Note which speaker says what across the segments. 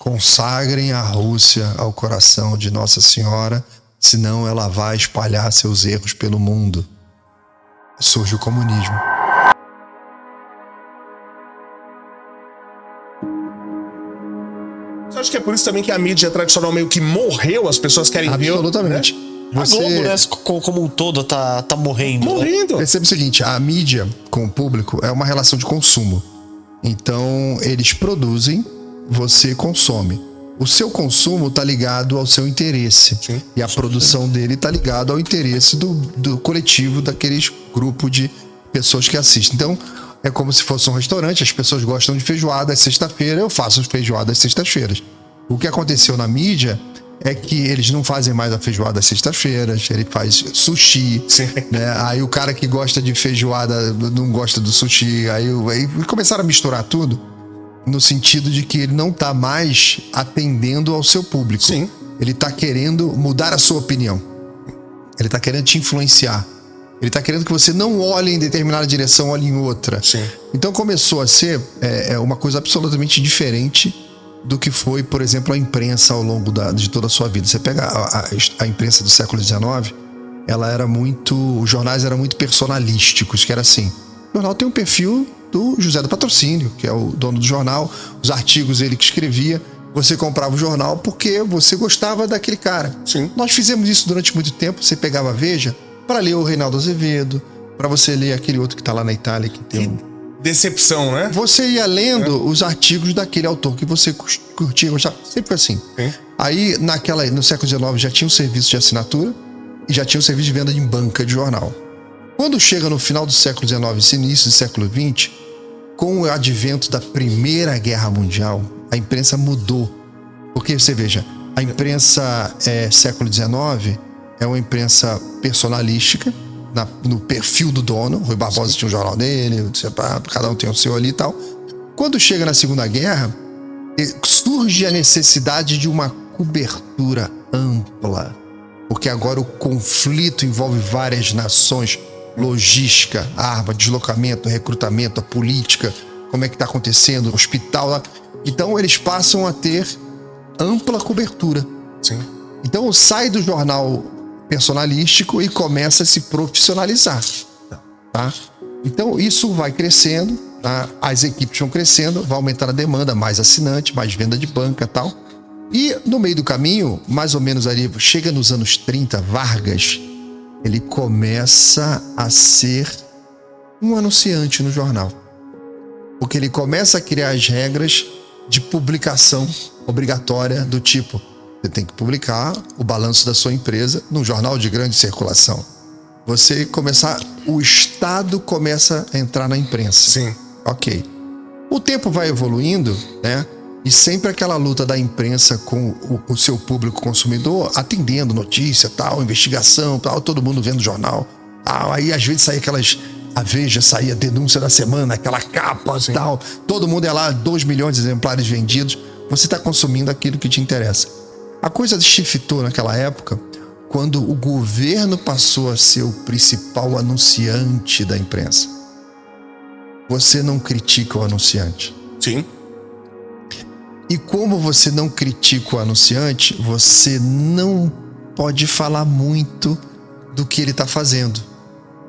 Speaker 1: consagrem a Rússia ao coração de Nossa Senhora, senão ela vai espalhar seus erros pelo mundo. Surge o comunismo.
Speaker 2: Você acha que é por isso também que a mídia tradicional meio que morreu? As pessoas querem ver?
Speaker 1: Absolutamente.
Speaker 2: Né?
Speaker 3: A Globo, né, como um todo, tá morrendo.
Speaker 2: Morrendo.
Speaker 1: Né? Perceba o seguinte, a mídia com o público é uma relação de consumo. Então, eles produzem, você consome. O seu consumo está ligado ao seu interesse.
Speaker 2: Sim.
Speaker 1: E a produção dele está ligado ao interesse do coletivo, daqueles grupos de pessoas que assistem. Então, é como se fosse um restaurante, as pessoas gostam de feijoada às sexta-feira, eu faço feijoada às sextas-feiras. O que aconteceu na mídia é que eles não fazem mais a feijoada às sextas-feiras, ele faz sushi, né? Aí o cara que gosta de feijoada não gosta do sushi, aí começaram a misturar tudo no sentido de que ele não tá mais atendendo ao seu público.
Speaker 2: Sim.
Speaker 1: Ele tá querendo mudar a sua opinião, ele tá querendo te influenciar, ele tá querendo que você não olhe em determinada direção, olhe em outra.
Speaker 2: Sim.
Speaker 1: Então começou a ser uma coisa absolutamente diferente do que foi, por exemplo, a imprensa ao longo de toda a sua vida. Você pega a imprensa do século XIX, os jornais eram muito personalísticos, que era assim, o jornal tem um perfil do José do Patrocínio, que é o dono do jornal, os artigos ele que escrevia, você comprava o jornal porque você gostava daquele cara.
Speaker 2: Sim.
Speaker 1: Nós fizemos isso durante muito tempo, você pegava a Veja para ler o Reinaldo Azevedo, para você ler aquele outro que tá lá na Itália, que tem
Speaker 2: decepção, né?
Speaker 1: Você ia lendo os artigos daquele autor que você curtia, gostava. Sempre foi assim.
Speaker 2: Sim.
Speaker 1: Aí, no século XIX, já tinha um serviço de assinatura e já tinha um serviço de venda em banca de jornal. Quando chega no final do século XIX e início do século XX, com o advento da Primeira Guerra Mundial, a imprensa mudou. Porque, você veja, a imprensa século XIX é uma imprensa personalística, no perfil do dono. Rui Barbosa tinha um jornal dele, cada um tem o seu ali e tal. Quando chega na Segunda Guerra, surge a necessidade de uma cobertura ampla, porque agora o conflito envolve várias nações, logística, arma, deslocamento, recrutamento, a política, como é que está acontecendo, hospital. Então eles passam a ter ampla cobertura.
Speaker 2: Sim.
Speaker 1: Então sai do jornal personalístico e começa a se profissionalizar, tá? Então isso vai crescendo, tá? As equipes vão crescendo, vai aumentar a demanda, mais assinante, mais venda de banca e tal. E no meio do caminho, mais ou menos ali, chega nos anos 30, Vargas, ele começa a ser um anunciante no jornal, porque ele começa a criar as regras de publicação obrigatória do tipo: você tem que publicar o balanço da sua empresa num jornal de grande circulação. O Estado começa a entrar na imprensa.
Speaker 2: Sim.
Speaker 1: Ok. O tempo vai evoluindo, né? E sempre aquela luta da imprensa com o seu público consumidor, atendendo notícia, tal, investigação, tal, todo mundo vendo jornal. Aí às vezes saía a Veja saía denúncia da semana, aquela capa e tal. Todo mundo ia lá, 2 milhões de exemplares vendidos. Você está consumindo aquilo que te interessa. A coisa shiftou naquela época, quando o governo passou a ser o principal anunciante da imprensa. Você não critica o anunciante.
Speaker 2: Sim.
Speaker 1: E como você não critica o anunciante, você não pode falar muito do que ele está fazendo.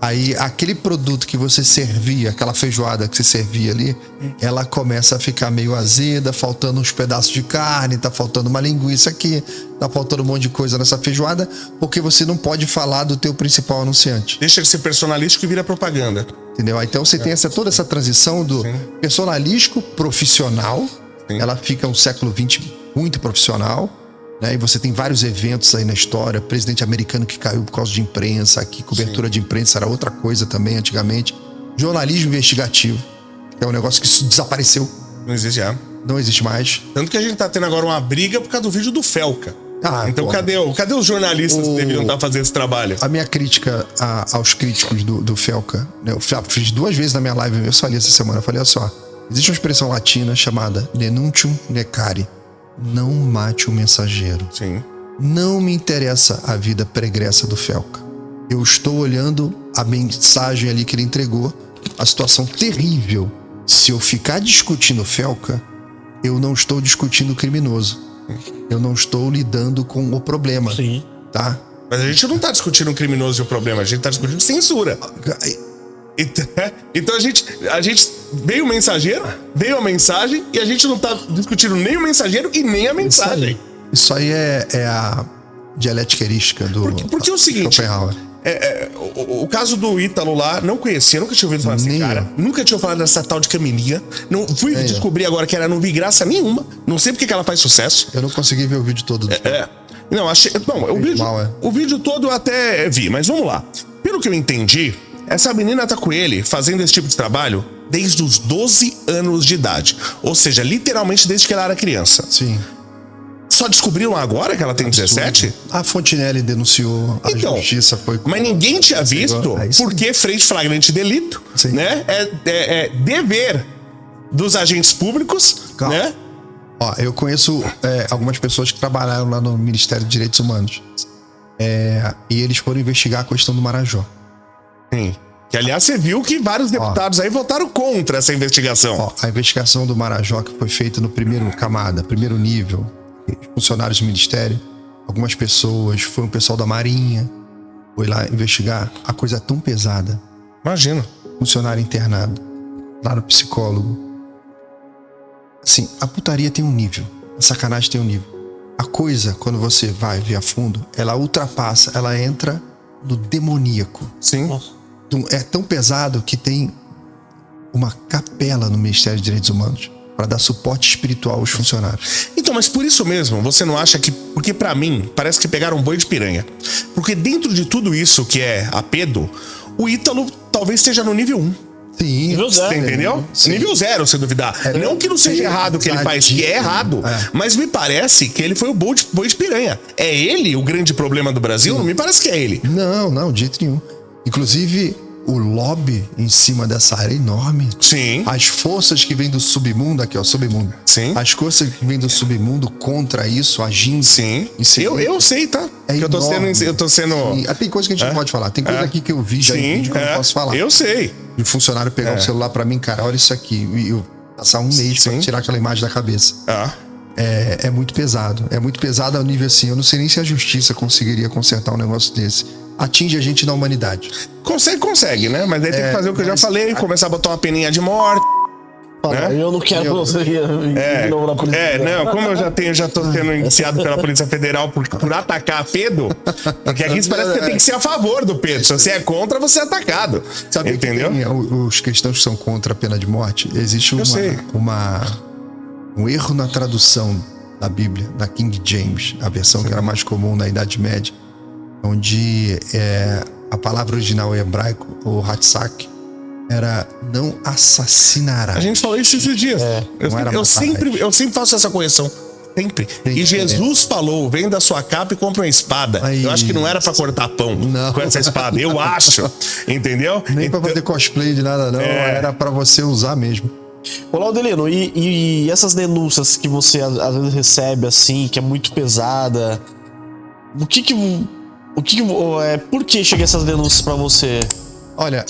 Speaker 1: Aí aquele produto que você servia, aquela feijoada que você servia ali, ela começa a ficar meio azeda, faltando uns pedaços de carne, tá faltando uma linguiça aqui, tá faltando um monte de coisa nessa feijoada, porque você não pode falar do teu principal anunciante.
Speaker 2: Deixa de ser personalístico e vira propaganda.
Speaker 1: Entendeu? Então você tem toda essa transição do personalístico profissional. Sim. Ela fica no século XX muito profissional, né? E você tem vários eventos aí na história, presidente americano que caiu por causa de imprensa, aqui cobertura de imprensa era outra coisa também antigamente. Jornalismo investigativo, que é um negócio que desapareceu.
Speaker 2: Não existe,
Speaker 1: Não existe mais.
Speaker 2: Tanto que a gente tá tendo agora uma briga por causa do vídeo do Felca. Então cadê os jornalistas que deveriam estar fazendo esse trabalho?
Speaker 1: A minha crítica aos críticos do Felca, né? Eu fiz 2 vezes na minha live, eu falei essa semana, eu falei, olha só, existe uma expressão latina chamada denuntium necari. Não mate o mensageiro.
Speaker 2: Sim.
Speaker 1: Não me interessa a vida pregressa do Felca. Eu estou olhando a mensagem ali que ele entregou, a situação terrível. Se eu ficar discutindo o Felca, eu não estou discutindo o criminoso. Eu não estou lidando com o problema.
Speaker 3: Sim.
Speaker 1: Tá?
Speaker 2: Mas a gente não tá discutindo o criminoso e o problema, a gente tá discutindo censura. Então a gente veio o mensageiro, veio a mensagem e a gente não tá discutindo nem o mensageiro e nem a mensagem.
Speaker 1: Isso aí é a dialética do
Speaker 2: porque é o seguinte,
Speaker 1: Schopenhauer.
Speaker 2: O caso do Ítalo lá, não conhecia, nunca tinha ouvido falar desse cara, nunca tinha falado dessa tal de Camilinha. Não, fui descobrir agora que ela não vi graça nenhuma, não sei porque que ela faz sucesso.
Speaker 1: Eu não consegui ver o vídeo todo.
Speaker 2: Não, achei. Não, o vídeo todo eu até vi, mas vamos lá. Pelo que eu entendi, essa menina tá com ele fazendo esse tipo de trabalho desde os 12 anos de idade. Ou seja, literalmente desde que ela era criança.
Speaker 1: Sim.
Speaker 2: Só descobriram agora que ela tem 17?
Speaker 1: A Fontinelli denunciou, a justiça foi...
Speaker 2: Mas ninguém tinha visto, porque frente flagrante delito, né? É dever dos agentes públicos, né?
Speaker 1: Ó, eu conheço algumas pessoas que trabalharam lá no Ministério de Direitos Humanos. E eles foram investigar a questão do Marajó.
Speaker 2: Sim. Que, aliás, você viu que vários deputados aí votaram contra essa investigação.
Speaker 1: A investigação do Marajó, que foi feita no primeiro nível, funcionários do Ministério, algumas pessoas, foi um pessoal da Marinha, foi lá investigar. A coisa é tão pesada.
Speaker 2: Imagina.
Speaker 1: Funcionário internado, lá no psicólogo. Assim, a putaria tem um nível, a sacanagem tem um nível. A coisa, quando você vai ver a fundo, ela ultrapassa, ela entra no demoníaco.
Speaker 2: Sim.
Speaker 1: Então, é tão pesado que tem uma capela no Ministério de Direitos Humanos para dar suporte espiritual aos funcionários.
Speaker 2: Então, mas por isso mesmo, você não acha que... Porque pra mim, parece que pegaram um boi de piranha. Porque dentro de tudo isso que é a pedo, o Ítalo talvez esteja no nível 1.
Speaker 1: Sim.
Speaker 3: Nível 0.
Speaker 2: Entendeu?
Speaker 1: Sim.
Speaker 2: Nível 0, se duvidar. Não que não seja errado o que ele faz, que é errado. Mas me parece que ele foi o boi de piranha. É ele o grande problema do Brasil? Não me parece que é ele.
Speaker 1: Não, de jeito nenhum. Inclusive, o lobby em cima dessa área é enorme.
Speaker 2: Sim.
Speaker 1: As forças que vêm do submundo, aqui ó, submundo.
Speaker 2: Sim.
Speaker 1: As forças que vêm do submundo contra isso, agindo.
Speaker 2: Sim. Eu sei, tá? Eu tô sendo...
Speaker 1: Tem coisa que a gente não pode falar. Tem coisa aqui que eu vi já em vídeo que eu não posso falar.
Speaker 2: Eu sei.
Speaker 1: E o funcionário pegar o celular pra mim, cara, olha isso aqui. E eu passar um mês pra tirar aquela imagem da cabeça. É muito pesado. É muito pesado ao nível assim. Eu não sei nem se a justiça conseguiria consertar um negócio desse. Atinge a gente na humanidade.
Speaker 2: Consegue, né? Mas aí tem que fazer o que eu já falei, começar a botar uma peninha de morte.
Speaker 3: Eu não quero você de novo na polícia.
Speaker 2: Como eu já tô sendo indiciado pela Polícia Federal por atacar Pedro, porque aqui parece que tem que ser a favor do Pedro. Se você é contra, você é atacado.
Speaker 1: Sabe, entendeu? Os cristãos que são contra a pena de morte, existe um erro na tradução da Bíblia, da King James, a versão que era mais comum na Idade Média, onde a palavra original em hebraico, o hatsak, era não assassinará.
Speaker 2: A gente falou isso esses dias. Eu sempre faço essa correção. Sempre. E Jesus falou: vem da sua capa e compra uma espada. Eu acho que não era pra cortar pão com essa espada. Eu acho. Entendeu?
Speaker 1: Nem pra fazer cosplay de nada, não. Era pra você usar mesmo.
Speaker 3: Ô, Laudelino, e essas denúncias que você às vezes recebe assim, que é muito pesada, por que chegam essas denúncias pra você?
Speaker 1: Olha,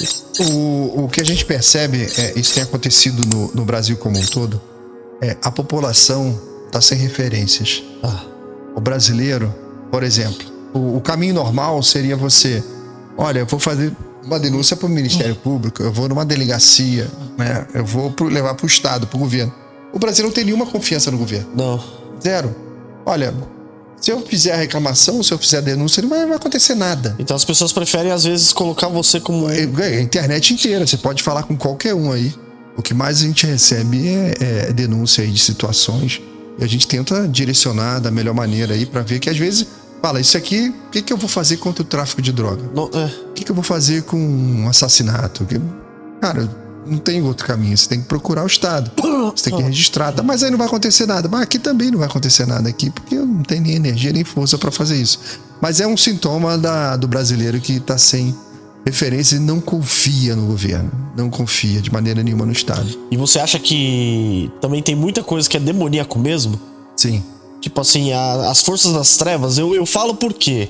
Speaker 1: o que a gente percebe, isso tem acontecido no Brasil como um todo, a população tá sem referências. O brasileiro, por exemplo, o caminho normal seria você, olha, eu vou fazer uma denúncia para o Ministério Público, eu vou numa delegacia, né? Eu vou levar para o Estado, para o governo. O Brasil não tem nenhuma confiança no governo.
Speaker 3: Não.
Speaker 1: Zero. Olha, se eu fizer a reclamação, se eu fizer a denúncia, não vai acontecer nada.
Speaker 3: Então as pessoas preferem, às vezes, colocar você como...
Speaker 1: A internet inteira, você pode falar com qualquer um aí. O que mais a gente recebe é denúncia aí de situações. E a gente tenta direcionar da melhor maneira aí pra ver que, às vezes, fala, isso aqui, o que eu vou fazer contra o tráfico de droga? O que eu vou fazer com um assassinato? Cara, não tem outro caminho. Você tem que procurar o Estado. Você tem que registrar. Tá? Mas aí não vai acontecer nada. Mas aqui também não vai acontecer nada aqui, porque eu não tenho nem energia nem força para fazer isso. Mas é um sintoma do brasileiro que tá sem referência e não confia no governo. Não confia de maneira nenhuma no Estado.
Speaker 3: E você acha que também tem muita coisa que é demoníaco mesmo?
Speaker 1: Sim.
Speaker 3: Tipo assim, as forças das trevas, eu falo por quê?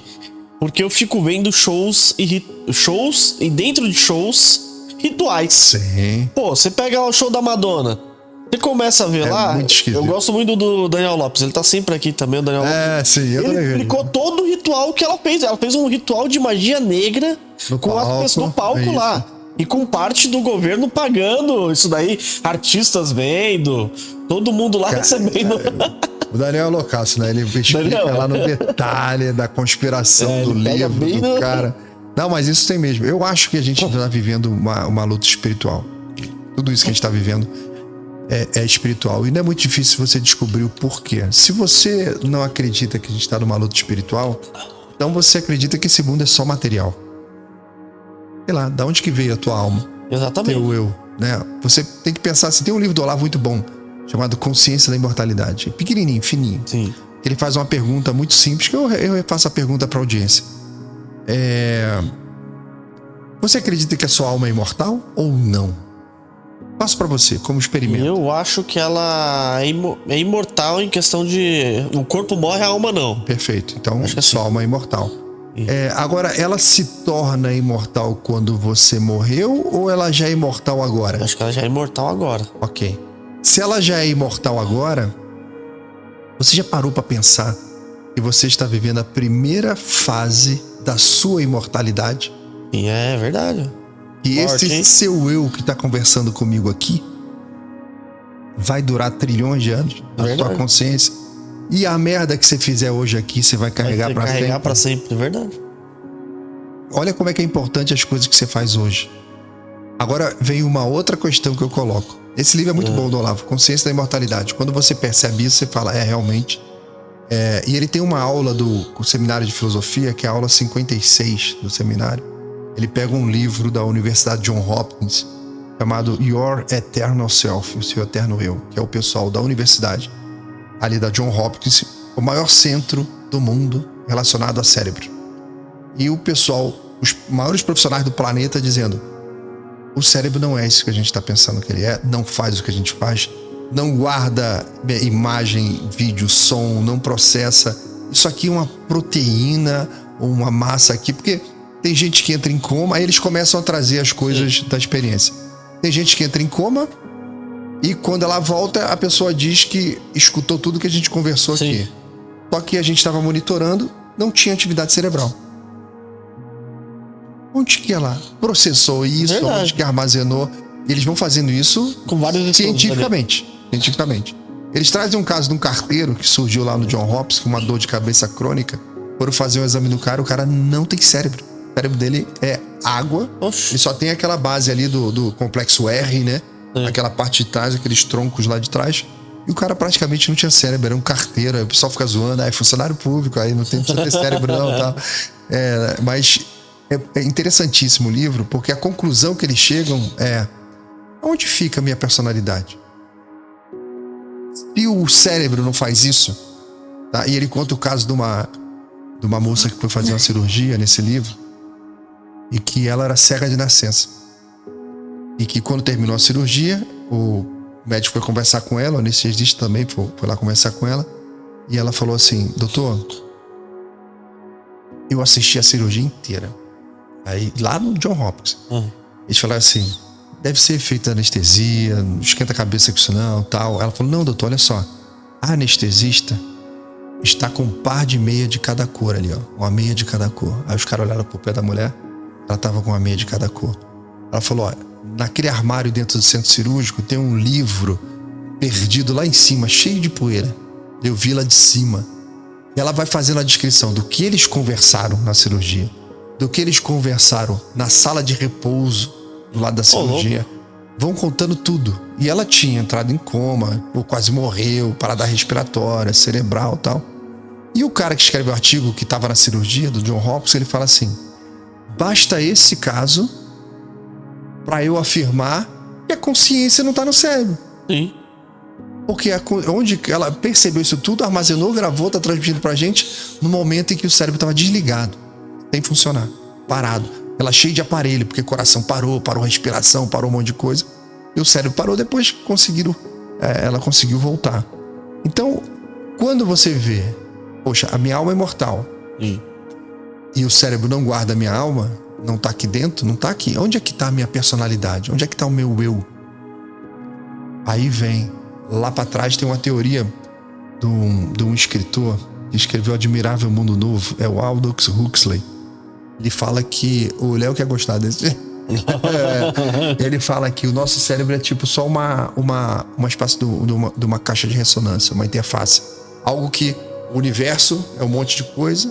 Speaker 3: Porque eu fico vendo shows e dentro de shows, rituais.
Speaker 1: Sim.
Speaker 3: Pô, você pega lá o show da Madonna. Você começa a ver lá, eu gosto muito do Daniel Lopes, ele tá sempre aqui também, o Daniel Lopes.
Speaker 1: Sim, eu
Speaker 3: Ele explicou todo o ritual que ela fez. Ela fez um ritual de magia negra com as pessoas no palco lá. E com parte do governo pagando isso daí, artistas vendo, todo mundo lá recebendo.
Speaker 1: O Daniel é loucaço, né? Ele explica lá no detalhe da conspiração do livro do cara. Não, mas isso tem mesmo. Eu acho que a gente tá vivendo uma luta espiritual. Tudo isso que a gente tá vivendo é espiritual. E não é muito difícil você descobrir o porquê. Se você não acredita que a gente está numa luta espiritual, então você acredita que esse mundo é só material. Sei lá, da onde que veio a tua alma?
Speaker 3: Exatamente.
Speaker 1: Teu eu, né? Você tem que pensar assim, tem um livro do Olavo muito bom, chamado Consciência da Imortalidade. Pequenininho, fininho.
Speaker 3: Sim.
Speaker 1: Ele faz uma pergunta muito simples, que eu faço a pergunta para a audiência. Você acredita que a sua alma é imortal ou não? Passo para você, como experimento.
Speaker 3: Eu acho que ela é imortal em questão de... O corpo morre, a alma não.
Speaker 1: Perfeito. Então, sua alma é imortal. Agora, ela se torna imortal quando você morreu ou ela já é imortal agora?
Speaker 3: Acho que ela já é imortal agora.
Speaker 1: Ok. Se ela já é imortal agora, você já parou para pensar que você está vivendo a primeira fase da sua imortalidade?
Speaker 3: E é verdade.
Speaker 1: E esse seu eu que está conversando comigo aqui vai durar trilhões de anos na sua consciência. E a merda que você fizer hoje aqui, você vai carregar para sempre.
Speaker 3: Carregar para sempre, é verdade.
Speaker 1: Olha como é que é importante as coisas que você faz hoje. Agora vem uma outra questão que eu coloco. Esse livro é muito bom, do Olavo, Consciência da Imortalidade. Quando você percebe isso, você fala, realmente. E ele tem uma aula do seminário de filosofia, que é a aula 56 do seminário. Ele pega um livro da Universidade John Hopkins, chamado Your Eternal Self, o seu eterno eu, que é o pessoal da universidade, ali da John Hopkins, o maior centro do mundo relacionado a cérebro. E o pessoal, os maiores profissionais do planeta dizendo, o cérebro não é isso que a gente está pensando que ele é, não faz o que a gente faz, não guarda imagem, vídeo, som, não processa. Isso aqui é uma proteína, uma massa aqui, porque tem gente que entra em coma, aí eles começam a trazer as coisas da experiência. Tem gente que entra em coma e quando ela volta, a pessoa diz que escutou tudo que a gente conversou aqui. Só que a gente estava monitorando, não tinha atividade cerebral. Onde que ela processou isso?
Speaker 3: Verdade.
Speaker 1: Onde que armazenou? E eles vão fazendo isso
Speaker 3: com vários
Speaker 1: cientificamente. Eles trazem um caso de um carteiro que surgiu lá no John Hopkins com uma dor de cabeça crônica. Foram fazer um exame do cara, o cara não tem cérebro. O cérebro dele é água.
Speaker 3: Oxi.
Speaker 1: Ele só tem aquela base ali do complexo R, né? Aquela parte de trás, aqueles troncos lá de trás. E o cara praticamente não tinha cérebro, era um carteiro. Aí o pessoal fica zoando, é funcionário público, aí não precisa ter cérebro não, tal. Mas é interessantíssimo o livro, porque a conclusão que eles chegam é: onde fica a minha personalidade? Se o cérebro não faz isso, tá? E ele conta o caso de uma moça que foi fazer uma cirurgia nesse livro e que ela era cega de nascença. E que quando terminou a cirurgia, o médico foi conversar com ela, o anestesista também foi lá conversar com ela, e ela falou assim: doutor, eu assisti a cirurgia inteira. Aí, lá no John Hopkins, eles falaram assim: deve ser feita anestesia, não esquenta a cabeça com isso não, tal. Ela falou: não, doutor, olha só, a anestesista está com um par de meia de cada cor ali, ó, uma meia de cada cor. Aí os caras olharam pro pé da mulher, ela tava com uma meia de cada cor. Ela falou: olha, naquele armário dentro do centro cirúrgico tem um livro perdido lá em cima, cheio de poeira. Eu vi lá de cima. E ela vai fazendo a descrição do que eles conversaram na cirurgia, do que eles conversaram na sala de repouso do lado da cirurgia. Vão contando tudo. E ela tinha entrado em coma, ou quase morreu, parada respiratória, cerebral e tal. E o cara que escreve o artigo que estava na cirurgia, do John Hopkins, ele fala assim: basta esse caso para eu afirmar que a consciência não está no cérebro.
Speaker 3: Sim.
Speaker 1: Porque onde ela percebeu isso tudo, armazenou, gravou, tá transmitindo pra gente no momento em que o cérebro estava desligado, sem funcionar, parado. Ela cheia de aparelho, porque o coração parou a respiração, parou um monte de coisa. E o cérebro parou, depois ela conseguiu voltar. Então, quando você vê, poxa, a minha alma é imortal, e o cérebro não guarda a minha alma, não tá aqui dentro, não tá aqui. Onde é que tá a minha personalidade? Onde é que tá o meu eu? Aí vem, lá pra trás tem uma teoria de um escritor que escreveu Admirável Mundo Novo, é o Aldous Huxley. Ele fala que... O Léo quer gostar desse... Ele fala que o nosso cérebro é tipo só uma espécie de uma caixa de ressonância, uma interface. Algo que o universo é um monte de coisa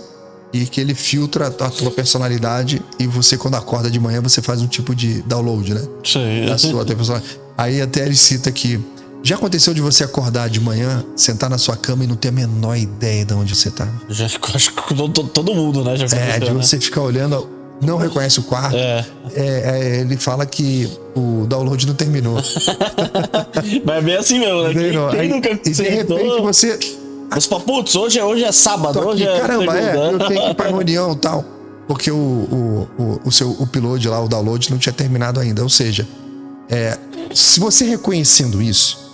Speaker 1: e que ele filtra a tua personalidade, e você, quando acorda de manhã, você faz um tipo de download, né?
Speaker 3: Sim.
Speaker 1: Da sua personalidade. Aí até ele cita que já aconteceu de você acordar de manhã, sentar na sua cama e não ter a menor ideia de onde você tá?
Speaker 3: Já, acho que todo mundo, né? Já
Speaker 1: de você ficar olhando, não reconhece o quarto. Ele fala que o download não terminou.
Speaker 3: Mas é bem assim mesmo, né? Quem nunca
Speaker 1: e de repente você...
Speaker 3: Os paputz, hoje é sábado,
Speaker 1: aqui,
Speaker 3: hoje é
Speaker 1: caramba,
Speaker 3: segunda.
Speaker 1: eu tenho que ir pra reunião e tal. Porque o upload lá, o download não tinha terminado ainda. Ou seja, se você reconhecendo isso,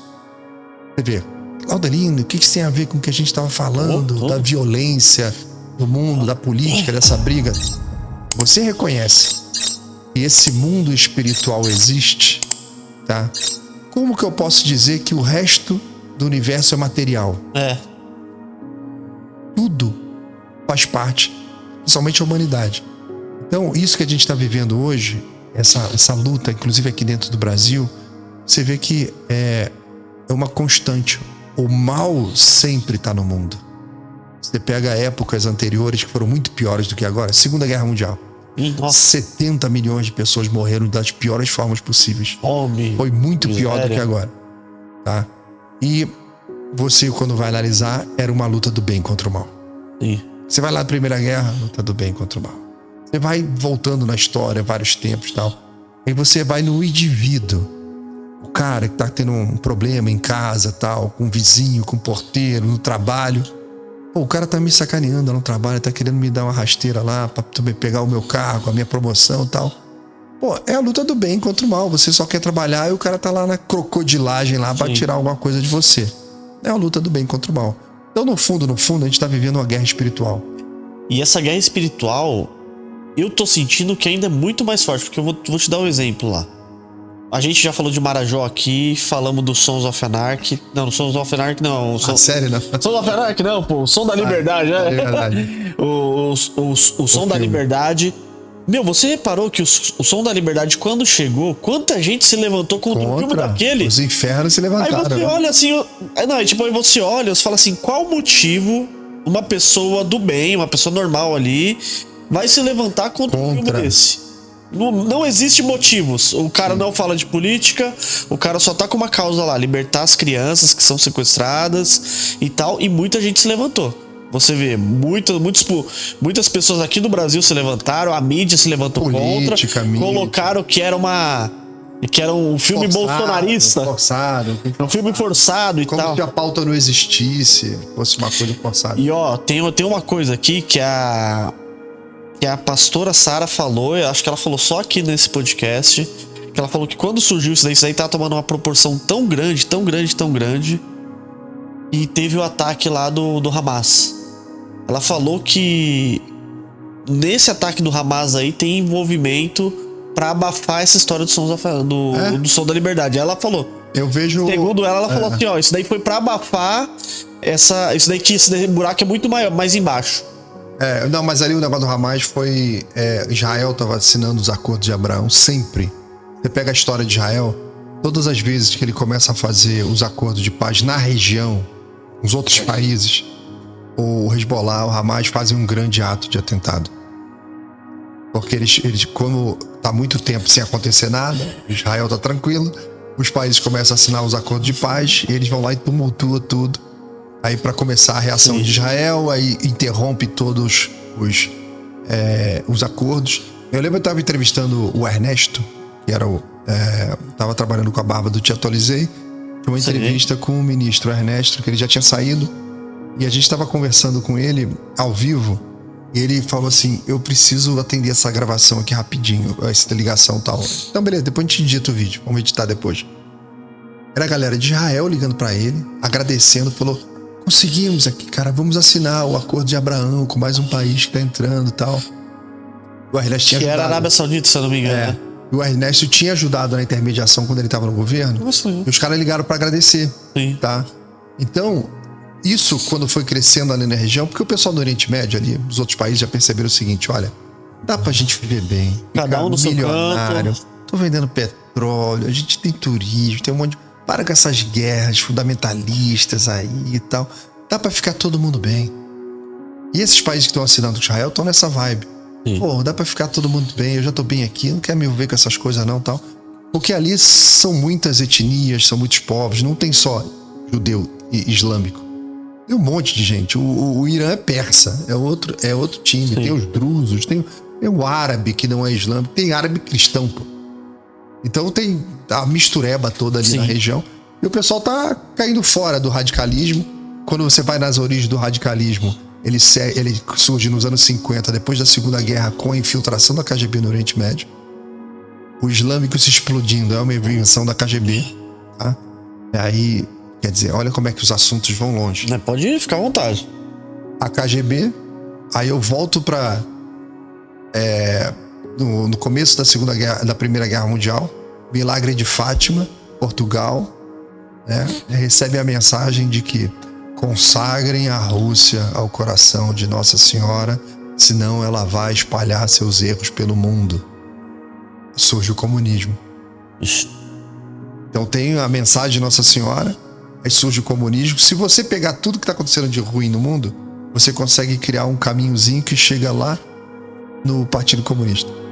Speaker 1: você vê, Claudalino, o que isso tem a ver com o que a gente estava falando, da violência do mundo, da política, dessa briga? Você reconhece que esse mundo espiritual existe, tá? Como que eu posso dizer que o resto do universo é material? Tudo faz parte, principalmente a humanidade. Então, isso que a gente está vivendo hoje, essa luta, inclusive aqui dentro do Brasil, você vê que é uma constante. O mal sempre está no mundo. Você pega épocas anteriores que foram muito piores do que agora. Segunda Guerra Mundial. 70 milhões de pessoas morreram das piores formas possíveis. Foi muito pior do que agora, tá? E você, quando vai analisar, era uma luta do bem contra o mal.
Speaker 3: Sim.
Speaker 1: Você vai lá na Primeira Guerra, luta do bem contra o mal. Você vai voltando na história, vários tempos e tal. Aí você vai no indivíduo. O cara que tá tendo um problema em casa, tal, com o vizinho, com o porteiro, no trabalho. Pô, o cara tá me sacaneando no trabalho, tá querendo me dar uma rasteira lá pra também pegar o meu cargo, a minha promoção e tal. Pô, é a luta do bem contra o mal. Você só quer trabalhar e o cara tá lá na crocodilagem lá pra tirar alguma coisa de você. É a luta do bem contra o mal. Então, no fundo, a gente tá vivendo uma guerra espiritual.
Speaker 3: E essa guerra espiritual, eu tô sentindo que ainda é muito mais forte, porque eu vou te dar um exemplo lá. A gente já falou de Marajó aqui, falamos do Sons of Anarchy. Não, Sons of Anarchy não.
Speaker 1: A série, não.
Speaker 3: Sons of Anarchy não, pô. O Som da Liberdade, né?
Speaker 1: Liberdade.
Speaker 3: o Som da Liberdade. Meu, você reparou que o Som da Liberdade, quando chegou, quanta gente se levantou contra o filme daquele?
Speaker 1: Os infernos se levantaram.
Speaker 3: Aí você olha assim... aí você olha e fala assim, qual motivo uma pessoa do bem, uma pessoa normal ali, vai se levantar contra um filme desse? Não existe motivos. O cara não fala de política, o cara só tá com uma causa lá, libertar as crianças que são sequestradas e tal, e muita gente se levantou. Você vê, muitas pessoas aqui do Brasil se levantaram, a mídia se levantou contra, colocaram que era um filme bolsonarista. Um filme forçado e tal.
Speaker 1: Como se a pauta não existisse, fosse uma coisa forçada.
Speaker 3: E tem uma coisa aqui que a pastora Sara falou, eu acho que ela falou só aqui nesse podcast, que ela falou que quando surgiu isso daí tá tomando uma proporção tão grande, e teve o ataque lá do Hamas. Ela falou que nesse ataque do Hamas aí tem envolvimento pra abafar essa história do Som da Liberdade. Ela falou.
Speaker 1: Eu vejo.
Speaker 3: Segundo ela falou assim, ó, isso daí foi pra abafar isso daí que esse buraco é muito maior, mais embaixo.
Speaker 1: Não, mas ali o negócio do Hamas foi... Israel estava assinando os acordos de Abraão sempre. Você pega a história de Israel, todas as vezes que ele começa a fazer os acordos de paz na região, os outros países, o Hezbollah, o Hamas fazem um grande ato de atentado. Porque eles como tá muito tempo sem acontecer nada, Israel tá tranquilo, os países começam a assinar os acordos de paz, e eles vão lá e tumultuam tudo. Aí para começar a reação de Israel, aí interrompe todos os acordos. Eu lembro que eu estava entrevistando o Ernesto, que era estava trabalhando com a barba do Te Atualizei. Tinha uma entrevista com o ministro Ernesto, que ele já tinha saído. E a gente estava conversando com ele ao vivo. E ele falou assim, eu preciso atender essa gravação aqui rapidinho, essa ligação e tal. Então beleza, depois a gente edita o vídeo, vamos editar depois. Era a galera de Israel ligando para ele, agradecendo, falou... Conseguimos aqui, cara, vamos assinar o acordo de Abraão com mais um país que tá entrando e tal. O Ernesto tinha ajudado.
Speaker 3: Que era a Arábia Saudita, se eu não me engano.
Speaker 1: E o Ernesto tinha ajudado na intermediação quando ele estava no governo. E os caras ligaram para agradecer. Sim. Tá? Então, isso quando foi crescendo ali na região, porque o pessoal do Oriente Médio ali, os outros países já perceberam o seguinte, olha, dá pra gente viver bem.
Speaker 3: Cada um no seu canto.
Speaker 1: Tô vendendo petróleo, a gente tem turismo, tem um monte de... Para com essas guerras fundamentalistas aí e tal. Dá pra ficar todo mundo bem. E esses países que estão assinando com Israel estão nessa vibe. Sim. Pô, dá pra ficar todo mundo bem, eu já tô bem aqui, não quero me envolver com essas coisas não, tal. Porque ali são muitas etnias, são muitos povos, não tem só judeu e islâmico. Tem um monte de gente. O Irã é persa, é outro time. Sim. Tem os drusos, tem o árabe que não é islâmico, tem árabe cristão, pô. Então tem a mistureba toda ali, sim, na região. E o pessoal tá caindo fora do radicalismo. Quando você vai nas origens do radicalismo, ele surge nos anos 50, depois da Segunda Guerra, com a infiltração da KGB no Oriente Médio. O islâmico se explodindo é uma invenção da KGB. Tá? E aí, quer dizer, olha como é que os assuntos vão longe.
Speaker 3: Pode ficar à vontade.
Speaker 1: A KGB, aí eu volto para no começo da Primeira Guerra Mundial, Milagre de Fátima, Portugal, né, recebe a mensagem de que consagrem a Rússia ao coração de Nossa Senhora, senão ela vai espalhar seus erros pelo mundo. Surge o comunismo. Então tem a mensagem de Nossa Senhora, aí surge o comunismo. Se você pegar tudo que está acontecendo de ruim no mundo, você consegue criar um caminhozinho que chega lá no Partido Comunista.